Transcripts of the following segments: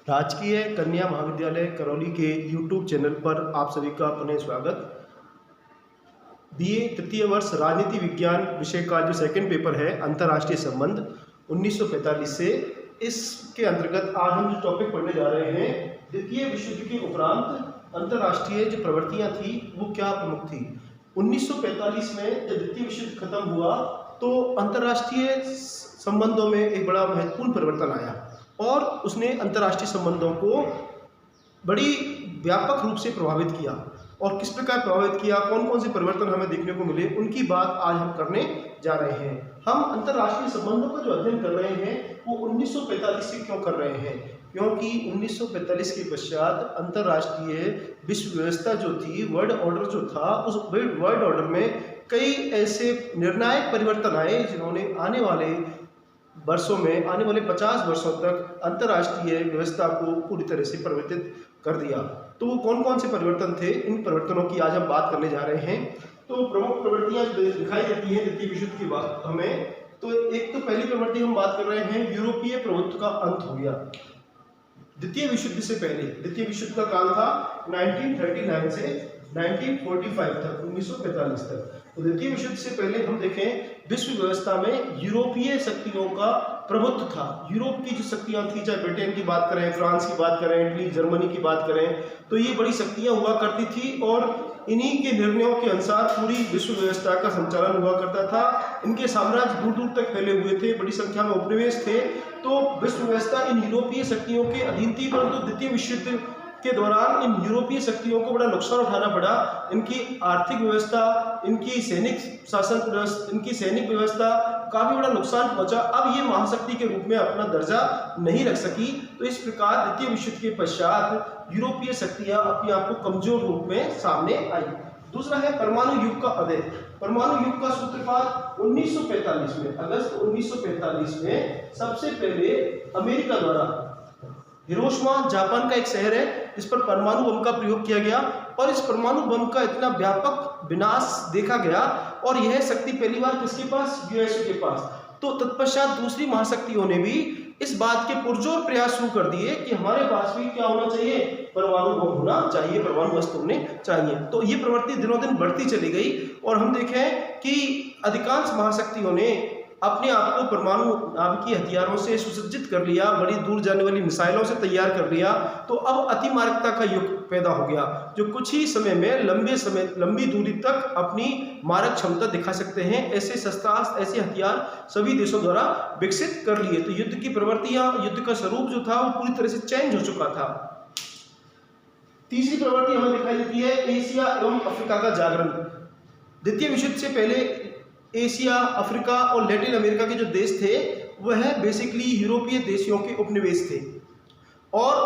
राजकीय कन्या महाविद्यालय करौली के यूट्यूब चैनल पर आप सभी का पुनः स्वागत। बीए तृतीय वर्ष राजनीति विज्ञान विषय का जो सेकंड पेपर है अंतर्राष्ट्रीय संबंध 1945 से, इसके अंतर्गत आज हम जो टॉपिक पढ़ने जा रहे हैं, द्वितीय विश्व युद्ध के उपरांत अंतर्राष्ट्रीय जो प्रवृत्तियां थी वो क्या प्रमुख थी। 1945 में जब द्वितीय विश्व युद्ध खत्म हुआ तो अंतर्राष्ट्रीय संबंधों में एक बड़ा महत्वपूर्ण परिवर्तन आया और उसने अंतर्राष्ट्रीय संबंधों को बड़ी व्यापक रूप से प्रभावित किया। और किस प्रकार प्रभावित किया, कौन कौन से परिवर्तन हमें देखने को मिले, उनकी बात आज हम करने जा रहे हैं। हम अंतर्राष्ट्रीय संबंधों का जो अध्ययन कर रहे हैं वो 1945 से क्यों कर रहे हैं, क्योंकि 1945 के पश्चात अंतर्राष्ट्रीय विश्व व्यवस्था जो थी, वर्ल्ड ऑर्डर जो था, उस वर्ल्ड ऑर्डर में कई ऐसे निर्णायक परिवर्तन आए जिन्होंने आने वाले वर्षों में, आने वाले 50 वर्षों तक अंतर्राष्ट्रीय व्यवस्था को पूरी तरह से परिवर्तित कर दिया। तो वो कौन कौन से परिवर्तन थे, इन परिवर्तनों की आज हम बात करने जा रहे हैं। तो प्रमुख प्रवृत्तियां दिखाई देती हैं द्वितीय विश्व युद्ध की बात हमें। तो एक तो पहली प्रवृत्ति हम बात कर रहे हैं, यूरोपीय प्रभुत्व का अंत हो गया। द्वितीय विश्व युद्ध से पहले, द्वितीय विश्व युद्ध का काल था 1939 से 1945 तक, 1945 तक। तो द्वितीय विश्व युद्ध से पहले हम देखें, विश्व व्यवस्था में यूरोपीय शक्तियों का प्रभुत्व था। यूरोप की जो शक्तियां थी, चाहे ब्रिटेन की बात करें, फ्रांस की बात करें, इटली, जर्मनी की बात करें, तो ये बड़ी शक्तियां हुआ करती थी और इन्हीं के निर्णयों के अनुसार पूरी विश्व व्यवस्था का संचालन हुआ करता था। इनके साम्राज्य दूर दूर तक फैले हुए थे, बड़ी संख्या में उपनिवेश थे। तो विश्व व्यवस्था इन यूरोपीय शक्तियों के अधीन थी, परंतु द्वितीय विश्व युद्ध के दौरान इन यूरोपीय शक्तियों को बड़ा नुकसान उठाना पड़ा। इनकी आर्थिक व्यवस्था, इनकी सैनिक शासन, इनकी सैनिक व्यवस्था काफी बड़ा नुकसान पहुंचा। अब ये महाशक्ति के रूप में अपना दर्जा नहीं रख सकी। तो इस प्रकार द्वितीय विश्व युद्ध के पश्चात यूरोपीय शक्तियां अपने आप को कमजोर रूप में सामने आई। दूसरा है परमाणु युग का उदय। परमाणु युग का सूत्रपात 1945 में, अगस्त 1945 में सबसे पहले अमेरिका द्वारा, हिरोशिमा जापान का एक शहर है, इस पर परमाणु बम का प्रयोग किया गया और इस परमाणु बम का इतना व्यापक विनाश देखा गया। और यह शक्ति पहली बार किसके पास, यूएसए के पास। तो तत्पश्चात दूसरी महाशक्तियों ने भी इस बात के पुरजोर प्रयास शुरू कर दिए कि हमारे पास भी क्या होना चाहिए, परमाणु बम होना चाहिए, परमाणु वस्तु होने चाहिए। तो ये प्रवृत्ति दिनों दिन बढ़ती चली गई और हम देखें कि अधिकांश महाशक्तियों ने अपने आप को परमाणु नाभिकीय हथियारों से सुसज्जित कर लिया, बड़ी दूर जाने वाली मिसाइलों से तैयार कर लिया। तो अब अतिमारकता का युग पैदा हो गया, जो कुछ ही समय में लंबी दूरी तक अपनी मारक क्षमता दिखा सकते हैं। ऐसे शस्त्रास्त्र, ऐसे हथियार सभी देशों द्वारा विकसित कर लिए। तो युद्ध की प्रवृत्तियां, युद्ध का स्वरूप जो था वो पूरी तरह से चेंज हो चुका था। तीसरी प्रवृत्ति हमें दिखाई देती है, एशिया एवं अफ्रीका का जागरण। द्वितीय विश्व युद्ध से पहले एशिया, अफ्रीका और लैटिन अमेरिका के जो देश थे वह बेसिकली यूरोपीय देशों के उपनिवेश थे और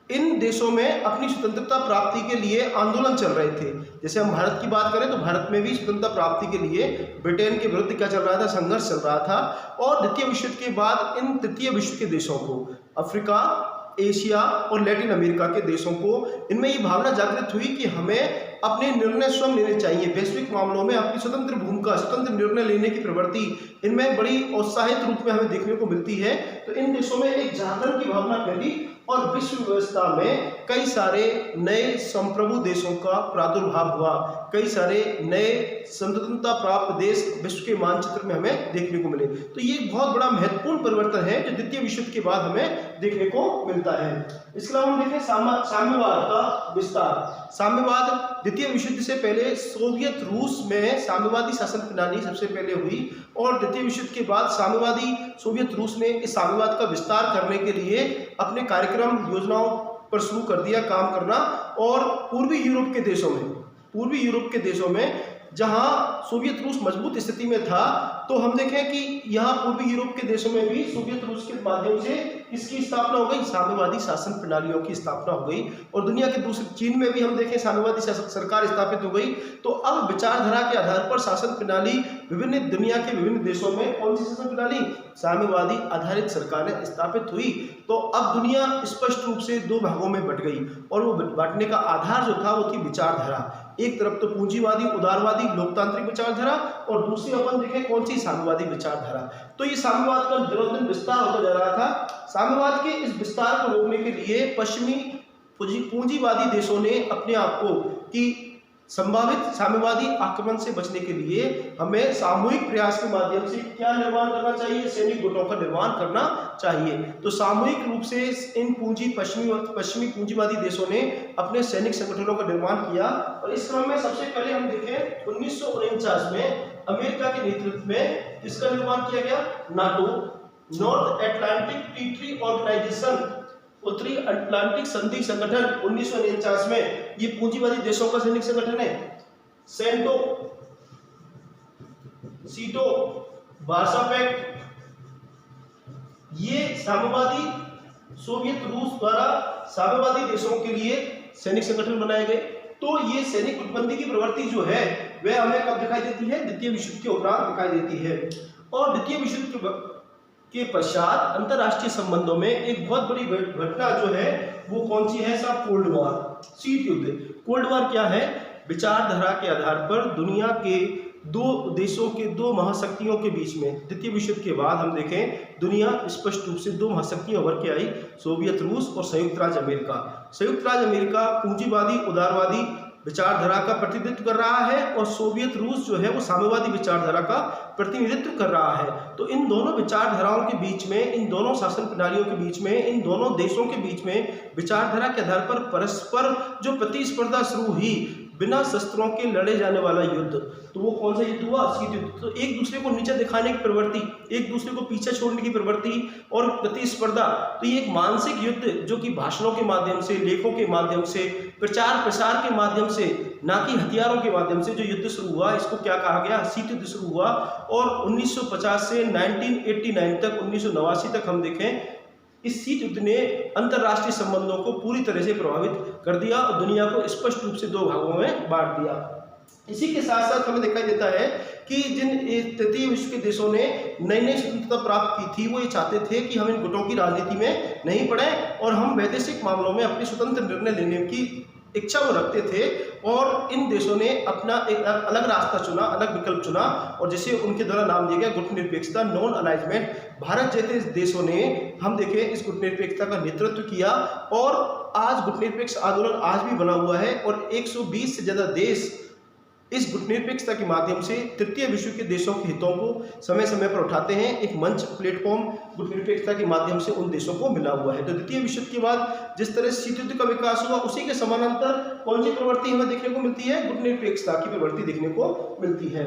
इन देशों में अपनी स्वतंत्रता प्राप्ति के लिए आंदोलन चल रहे थे। जैसे हम भारत की बात करें तो भारत में भी स्वतंत्रता प्राप्ति के लिए ब्रिटेन के विरुद्ध क्या चल रहा था, संघर्ष चल रहा था। और द्वितीय विश्व युद्ध के बाद इन तृतीय विश्व के देशों को, अफ्रीका, एशिया और लैटिन अमेरिका के देशों को, इनमें ये भावना जागृत हुई कि हमें अपने निर्णय स्वयं लेने चाहिए। वैश्विक मामलों में अपनी स्वतंत्र भूमिका, स्वतंत्र निर्णय लेने की प्रवृत्ति इनमें बड़ी उत्साहित रूप में हमें देखने को मिलती है। तो इन देशों में एक जागरण की भावना फैली और विश्व व्यवस्था में कई सारे नए संप्रभु देशों का प्रादुर्भाव हुआ। कई सारे नए स्वतंत्रता प्राप्त देश विश्व के मानचित्र में हमें देखने को मिले। तो ये एक बहुत बड़ा महत्वपूर्ण परिवर्तन है जो द्वितीय विश्व युद्ध के बाद हमें देखने को मिलता है। इसके अलावा हम देखें साम्यवाद का विस्तार। साम्यवाद द्वितीय विश्व युद्ध से पहले सोवियत रूस में साम्यवादी शासन प्रणाली सबसे पहले हुई और द्वितीय विश्व युद्ध के बाद साम्यवादी सोवियत रूस ने इस साम्यवाद का विस्तार करने के लिए अपने कार्यक्रम, योजनाओं पर शुरू कर दिया काम करना। और पूर्वी यूरोप के देशों में जहां सोवियत रूस मजबूत स्थिति में था, तो हम देखें कि यहाँ पूर्वी यूरोप के देशों में भी सोवियत रूस के माध्यम से इसकी स्थापना हो गई, साम्यवादी शासन प्रणालियों की स्थापना हो गई। और दुनिया के दूसरे चीन में भी हम देखें साम्यवादी सरकार स्थापित हो गई। तो अब विचारधारा के आधार पर शासन प्रणाली विभिन्न दुनिया के विभिन्न देशों में, कौन सी शासन प्रणाली, साम्यवादी आधारित सरकारें स्थापित हुई। तो अब दुनिया स्पष्ट रूप से दो भागों में बट गई और वो बांटने का आधार जो था वो थी विचारधारा। एक तरफ तो पूंजीवादी उदारवादी लोकतांत्रिक विचारधारा और दूसरी अपन देखें कौन सी, साम्यवादी विचारधारा। तो ये साम्यवाद का दिनों दिन विस्तार होता जा रहा था। साम्यवाद के इस विस्तार को रोकने के लिए पश्चिमी पूंजीवादी देशों ने अपने आप को कि संभावित साम्यवादी आक्रमण से बचने के लिए हमें सामूहिक प्रयास के माध्यम से क्या निर्माण करना चाहिए, सैनिक गुटों का निर्माण करना चाहिए। तो सामूहिक रूप से इन पश्चिमी पूंजीवादी देशों ने अपने सैनिक संगठनों का निर्माण किया और इस क्रम में सबसे पहले हम देखें 1949 में अमेरिका के नेतृत्व में इसका निर्माण किया गया। NATO, north Atlantic treaty organisation, उत्तरी अटलांटिक संधि संगठन 1949 में ये पूंजीवादी देशों का सैनिक संगठन है। सेंटो, सीटो, वार्सा पैक्ट, ये साम्यवादी सोवियत रूस द्वारा साम्यवादी देशों के लिए सैनिक संगठन बनाए गए। तो ये सैनिक गुटबंदी की प्रवृत्ति जो है वह हमें कब दिखाई देती है, द्वितीय विश्व युद्ध के उपरांत दिखाई देती है। और द्वितीय विश्व युद्ध के पश्चात अंतरराष्ट्रीय संबंधों में एक बहुत बड़ी घटना जो है वो कौन सी है साहब, कोल्ड वॉर, शीत युद्ध। कोल्ड वॉर क्या है, विचारधारा के आधार पर दुनिया के दो देशों के दो महाशक्तियों के बीच में द्वितीय विश्व युद्ध के बाद हम देखें दुनिया स्पष्ट रूप से दो महाशक्तियां उभर के आई, सोवियत रूस और संयुक्त राज्य अमेरिका। संयुक्त राज्य अमेरिका पूंजीवादी उदारवादी विचारधारा का प्रतिनिधित्व कर रहा है और सोवियत रूस जो है वो साम्यवादी विचारधारा का प्रतिनिधित्व कर रहा है। तो इन दोनों विचारधाराओं के बीच में, इन दोनों शासन प्रणालियों के बीच में, इन दोनों देशों के बीच में विचारधारा के आधार पर परस्पर जो प्रतिस्पर्धा शुरू हुई, बिना शस्त्रों के लड़े जाने वाला युद्ध, तो वो कौन सा युद्ध हुआ, शीत युद्ध। तो एक दूसरे को नीचे दिखाने की प्रवृत्ति, एक दूसरे को पीछे छोड़ने की प्रवृत्ति और प्रतिस्पर्धा, तो ये एक मानसिक युद्ध जो कि भाषणों के माध्यम से, लेखों के माध्यम से, प्रचार प्रसार के माध्यम से, ना कि हथियारों के माध्यम से जो युद्ध शुरू हुआ, इसको क्या कहा गया, शीत युद्ध शुरू हुआ। और 1950 से 1989 तक 1989 तक हम देखें इस शीत युद्ध ने अंतरराष्ट्रीय संबंधों को पूरी तरह से प्रभावित कर दिया और दुनिया को स्पष्ट रूप से दो भागों में बांट दिया। इसी के साथ साथ हमें दिखाई देता है कि जिन तृतीय विश्व के देशों ने नई नई स्वतंत्रता प्राप्त की थी, वो ये चाहते थे कि हम इन गुटों की राजनीति में नहीं पड़े और हम वैदेशिक मामलों में अपनी स्वतंत्र निर्णय लेने की इच्छा वो रखते थे। और इन देशों ने अपना एक अलग रास्ता चुना, अलग विकल्प चुना और जिसे उनके द्वारा नाम दिया गया गुटनिरपेक्षता, नॉन अलाइजमेंट। भारत जैसे देशों ने हम देखें इस गुटनिरपेक्षता का नेतृत्व किया और आज गुटनिरपेक्ष आंदोलन आज भी बना हुआ है और 120 से ज्यादा देश इस गुटनिरपेक्षता के माध्यम से तृतीय विश्व के देशों के हितों को समय समय पर उठाते हैं। एक मंच, प्लेटफॉर्म गुटनिरपेक्षता के माध्यम से उन देशों को मिला हुआ है। तो द्वितीय विश्व युद्ध के बाद जिस तरह शीत युद्ध का विकास हुआ, उसी के समानांतर कौन सी प्रवृत्ति हमें देखने को मिलती है, गुटनिरपेक्षता की प्रवृत्ति देखने को मिलती है।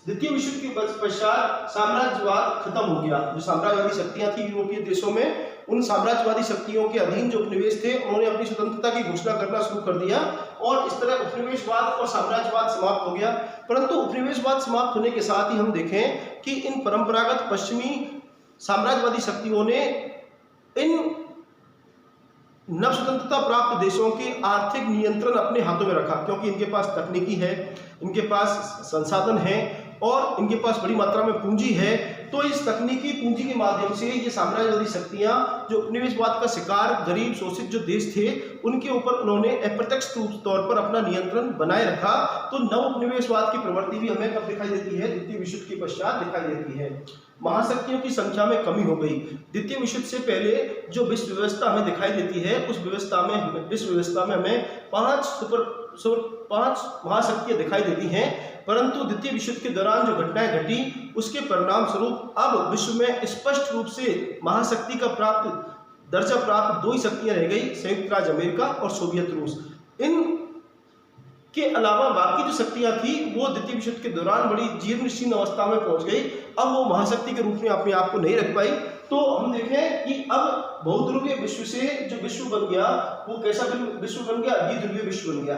द्वितीय विश्व युद्ध के पश्चात साम्राज्यवाद खत्म हो गया। जो साम्राज्यवादी शक्तियां थी यूरोपीय देशों में, उन साम्राज्यवादी शक्तियों के अधीन जो उपनिवेश थे उन्होंने अपनी स्वतंत्रता की घोषणा करना शुरू कर दिया और इस तरह उपनिवेशवाद और साम्राज्यवाद समाप्त हो गया। परंतु उपनिवेशवाद समाप्त होने के साथ ही हम देखें कि इन परंपरागत पश्चिमी साम्राज्यवादी शक्तियों ने इन नव स्वतंत्रता प्राप्त देशों के आर्थिक नियंत्रण अपने हाथों में रखा, क्योंकि इनके पास तकनीकी है, इनके पास संसाधन है और इनके पास बड़ी मात्रा में पूंजी है। तो इस तकनीकी पूंजी के माध्यम से ये साम्राज्यवादी शक्तियां जो उपनिवेशवाद का शिकार गरीब शोषित जो देश थे उनके ऊपर उन्होंने अप्रत्यक्ष तौर पर अपना नियंत्रण बनाए रखा। तो नव उपनिवेशवाद की प्रवृत्ति भी हमें कब दिखाई देती है, द्वितीय विश्व युद्ध के पश्चात दिखाई देती है। महाशक्तियों की संख्या में कमी हो गई। द्वितीय विश्व युद्ध से पहले जो विश्व व्यवस्था हमें दिखाई देती है उस विश्व व्यवस्था में हमें पांच महाशक्तियां दिखाई देती हैं। परंतु द्वितीय विश्व युद्ध के दौरान जो घटनाएं घटी उसके परिणाम स्वरूप अब विश्व में स्पष्ट रूप से महाशक्ति का दर्जा प्राप्त दो ही शक्तियां रह गई, संयुक्त राज्य अमेरिका और सोवियत रूस। इन के अलावा बाकी जो शक्तियां थी वो द्वितीय विश्व युद्ध के दौरान बड़ी जीर्ण शीर्ण अवस्था में पहुंच गई। अब वो महाशक्ति के रूप में अपने आप को नहीं रख पाई। तो हम देखें कि अब बहुध्रुवीय विश्व से जो विश्व बन गया वो कैसा विश्व बन गया, द्विध्रुवीय विश्व बन गया।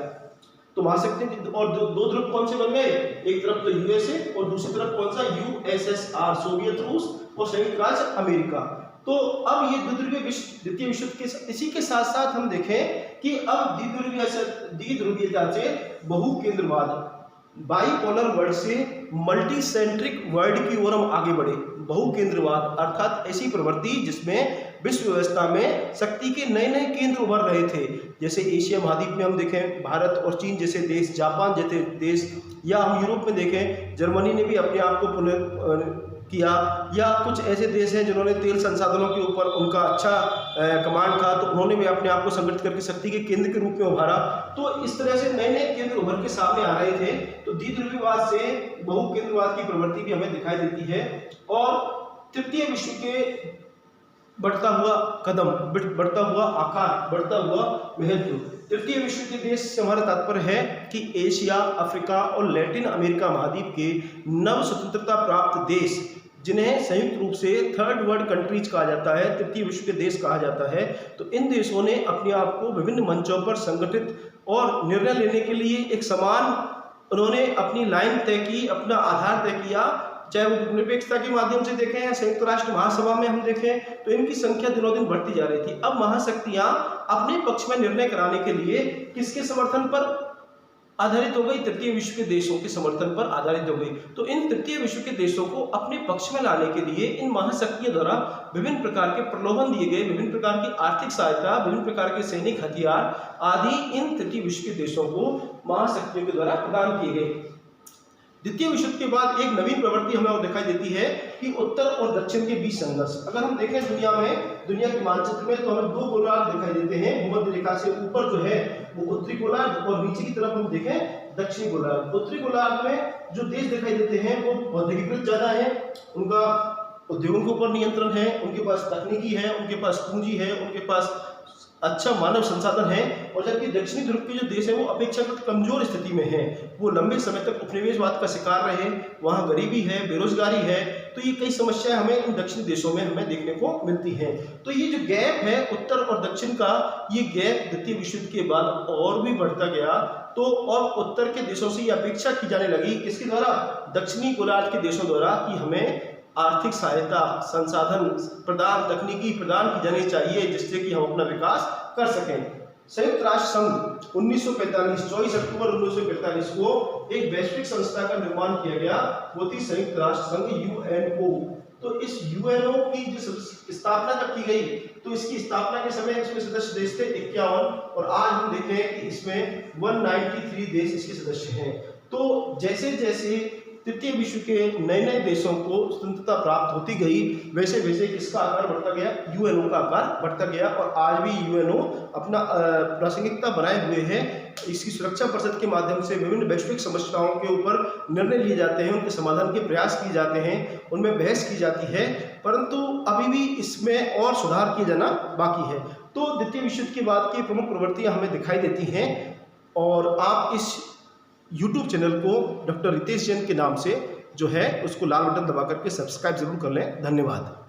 तो महाशक्ति और दो ध्रुव कौन से बन गए, एक तरफ तो यूएसए और दूसरी तरफ कौन सा, यूएसएसआर, सोवियत रूस और संयुक्त राज्य अमेरिका। तो अब ये द्विध्रुवीय द्वितीय विश्व युद्ध के इसी के साथ साथ हम देखें कि अब द्विध्रुवीयता से बहुकेंद्रवाद, बाइपोलर वर्ल्ड से मल्टीसेंट्रिक वर्ल्ड की ओर हम आगे बढ़े। बहुकेंद्रवाद अर्थात ऐसी प्रवृत्ति जिसमें विश्व व्यवस्था में शक्ति के नए नए केंद्र उभर रहे थे। जैसे एशिया महाद्वीप में हम देखें भारत और चीन जैसे देश, जापान जैसे देश, या हम यूरोप में देखें जर्मनी ने भी अपने आप को पुनः किया, या कुछ ऐसे देश हैं जिन्होंने तेल संसाधनों के ऊपर उनका अच्छा कमांड था, तो उन्होंने भी अपने आप को संगठित करके शक्ति के केंद्र के रूप में उभारा। तो इस तरह से नए नए केंद्र उभर के सामने आ रहे थे। तो द्विध्रुवीवाद से बहुकेंद्रवाद की प्रवृत्ति भी हमें दिखाई देती है। और तृतीय विश्व के बढ़ता हुआ कदम, बढ़ता हुआ आकार, बढ़ता हुआ महत्व। तृतीय विश्व के देश से हमारा तात्पर्य है कि एशिया, अफ्रीका और लैटिन अमेरिका महाद्वीप के नव स्वतंत्रता प्राप्त देश, जिन्हें संयुक्त रूप से थर्ड वर्ल्ड कंट्रीज कहा जाता है, तृतीय विश्व के देश कहा जाता है। तो इन देशों ने अपने आप को विभिन्न मंचों पर संगठित और निर्णय लेने के लिए एक समान, उन्होंने अपनी लाइन तय की, अपना आधार तय किया। चाहे वो निरपेक्षता के माध्यम से देखें या संयुक्त राष्ट्र महासभा में हम देखें, तो इनकी संख्या दिनों दिन बढ़ती जा रही थी। अब महाशक्तियां अपने पक्ष में निर्णय कराने के लिए किसके समर्थन पर आधारित हो गई? तृतीय विश्व के देशों के समर्थन पर आधारित हो गई। तो इन तृतीय विश्व के देशों को अपने पक्ष में लाने के लिए इन महाशक्तियों द्वारा विभिन्न प्रकार के प्रलोभन दिए गए, विभिन्न प्रकार की आर्थिक सहायता, विभिन्न प्रकार के सैनिक हथियार आदि इन तृतीय विश्व के देशों को महाशक्तियों के द्वारा प्रदान किए गए। द्वितीय विश्व के बाद एक नवीन प्रवृत्ति हमें और दिखाई देती है कि उत्तर और दक्षिण के बीच संघर्ष। अगर हम देखें दुनिया में, दुनिया के मानचित्र में, तो हमें दो गोलार्ध दिखाई देते हैं। भूमध्य रेखा से ऊपर जो है वो उत्तरी गोलार्ध और नीचे की तरफ हम देखें दक्षिणी गोलार्ध। उत्तरी गोलार्ध में जो देश दिखाई देते हैं वो औद्योगिकृत ज्यादा है, उनका उद्योगों के ऊपर नियंत्रण है, उनके पास तकनीकी है, उनके पास पूंजी है, उनके पास अच्छा मानव संसाधन है। और जबकि दक्षिणी ध्रुव के जो देश है वो अपेक्षाकृत कमजोर स्थिति में है, वो लंबे समय तक उपनिवेशवाद का शिकार रहे, वहाँ गरीबी है, बेरोजगारी है। तो ये कई समस्याएं हमें इन दक्षिणी देशों में हमें देखने को मिलती हैं। तो ये जो गैप है उत्तर और दक्षिण का, ये गैप द्वितीय विश्व युद्ध के बाद और भी बढ़ता गया। तो और उत्तर के देशों से ये अपेक्षा की जाने लगी, किसके द्वारा? दक्षिणी गोलार्ध के देशों द्वारा, कि हमें आर्थिक सहायता, संसाधन प्रदान, तकनीकी प्रदान की जानी चाहिए, जिससे कि हम अपना विकास कर सकें। संयुक्त राष्ट्र संघ 1945, 24 अक्टूबर 1945 को एक वैश्विक संस्था का निर्माण किया गया, वो थी संयुक्त राष्ट्र संघ, यूएनओ। तो इस यूएनओ की जो स्थापना जब की गई, तो इसकी स्थापना के समय इसमें सदस्य देश थे 51, और आज हम देखें कि इसमें 193 देश इसके सदस्य हैं। तो जैसे जैसे तृतीय विश्व के नए नए देशों को स्वतंत्रता प्राप्त होती गई, वैसे वैसे किसका आकार बढ़ता गया? यूएनओ का आकार बढ़ता गया। और आज भी यूएनओ अपना प्रासंगिकता बनाए हुए है। इसकी सुरक्षा परिषद के माध्यम से विभिन्न वैश्विक समस्याओं के ऊपर निर्णय लिए जाते हैं, उनके समाधान के प्रयास किए जाते हैं, उनमें बहस की जाती है, परंतु अभी भी इसमें और सुधार किया जाना बाकी है। तो द्वितीय विश्व युद्ध के बाद की प्रमुख प्रवृत्तियां हमें दिखाई देती हैं। और आप इस YouTube चैनल को डॉक्टर रितेश जैन के नाम से जो है उसको लाल बटन दबा करके सब्सक्राइब जरूर कर लें। धन्यवाद।